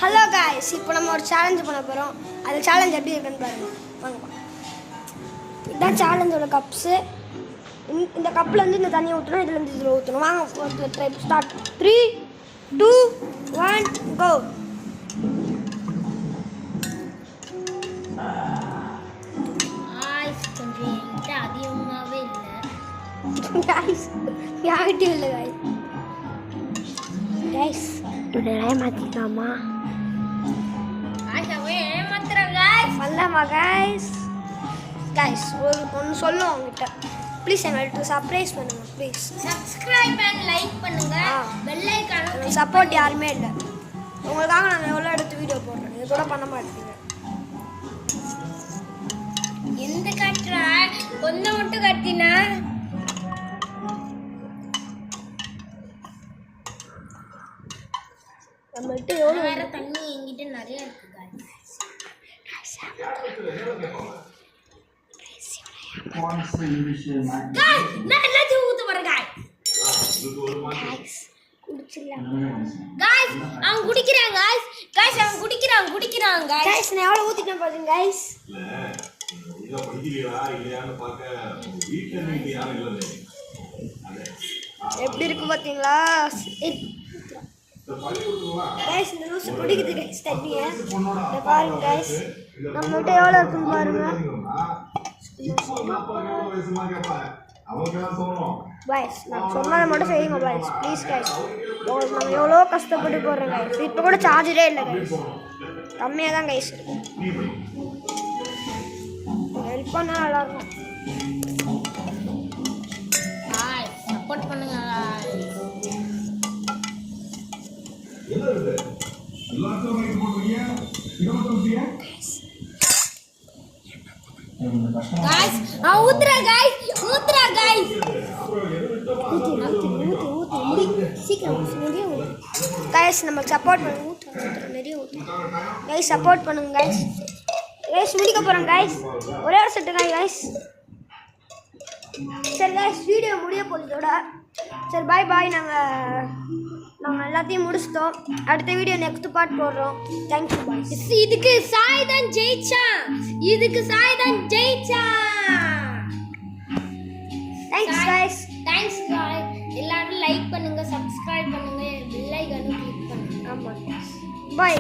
Hello guys, இப்போ நம்ம ஒரு சேலஞ்சு பண்ண போகிறோம். அந்த சேலஞ்ச் எப்படி இருக்குன்னு பாருங்க. வாங்க, இதுதான் சேலஞ்சோட கப்ஸு. இந்த கப்பில் இந்த தண்ணியை ஊற்றணும், இதுலேருந்து இதில் ஊற்றணும். வாங்க ட்ரை ஸ்டார்ட். 3, 2, 1 கோ. கொஞ்சம் என்கிட்ட அதிகமாகவே இல்லை காய்ஸ், யார்கிட்டையும் இல்லை காய்ஸ். கைஸ் ஏமாத்திக்கலாமா? பண்ணலாமா கைஸ்? கைஸ் ஒன்று சொல்லுவோம் அவங்ககிட்ட. ப்ளீஸ் எங்கள்கிட்ட சர்ப்ரைஸ் பண்ணுங்க. ப்ளீஸ் சப்ஸ்கிரைப் அண்ட் லைக் பண்ணுங்க. பெல் ஐகான் சப்போர்ட் யாருமே இல்லை. உங்களுக்காக நாங்கள் எவ்வளோ எடுத்து வீடியோ போடுறோம், இது கூட பண்ண மாட்டேங்க. எந்த கட்டுறா கொஞ்சம் மட்டும் கட்டினா நம்மள்கிட்ட எவ்வளோ வேற தண்ணி என்கிட்ட நிறைய இருக்கு. நான் எல்லாத்தையும் ஊத்த போறேன் गाइस. குடிச்சிடலாம் गाइस. அவன் குடிக்கிறான் गाइस. गाइस அவன் குடிக்கிறான் गाइस. गाइस நான் எவ்வளோ ஊத்திட்டேன் பாருங்க गाइस. இத படிக்கிறீங்களா இல்லையான்னு பார்க்க வீட்ல நீங்க யாரும் இல்ல. எப்படி இருக்கு பாத்தீங்களா गाइस? இந்த லூசு குடிக்குது गाइस தண்ணியை. இத பாருங்க गाइस, நம்மகிட்ட எவ்வளோ இருக்குன்னு பாருங்க. गाइस நான் சொன்னதை மட்டும் செய்யுங்க गाइस, ப்ளீஸ் गाइस. உங்களுக்கு நம்ம எவ்வளோ கஷ்டப்பட்டு போடுறோம் गाइस. இப்போ கூட சார்ஜரே இல்லை गाइस, கம்மியாக தான் गाइस இருக்கு. ஹெல்ப் பண்ணா நல்லா இருக்கும். சப்போர்ட் பண்ணுங்க. गाइस ஊத்துறா गाइस. சீக்கிரம் நிறைய ஊத்து गाइस. நம்ம சப்போர்ட் பண்ணுங்க. நிறைய ஊத்து गाइस, சப்போர்ட் பண்ணுங்க गाइस. முடிக்க போகிறோம் गाइस. ஒரே ஒரு செட்டு गाइस. சரி गाइस, வீடியோ முடிய போகிறதோட சரி பாய் பாய். நாங்கள் எல்லாத்தையும் முடிச்சிட்டோம். அடுத்த வீடியோ நெக்ஸ்ட் பார்ட் போடுறோம். Thank you bye. இதுக்கு சாய் தான் ஜெயிச்சான். Thanks guys. Thanks guys. எல்லாரும் லைக் பண்ணுங்க, சப்ஸ்கிரைப் பண்ணுங்க, பெல் ஐகானை கிளிக் பண்ணுங்க. ஆமாம், பாய்.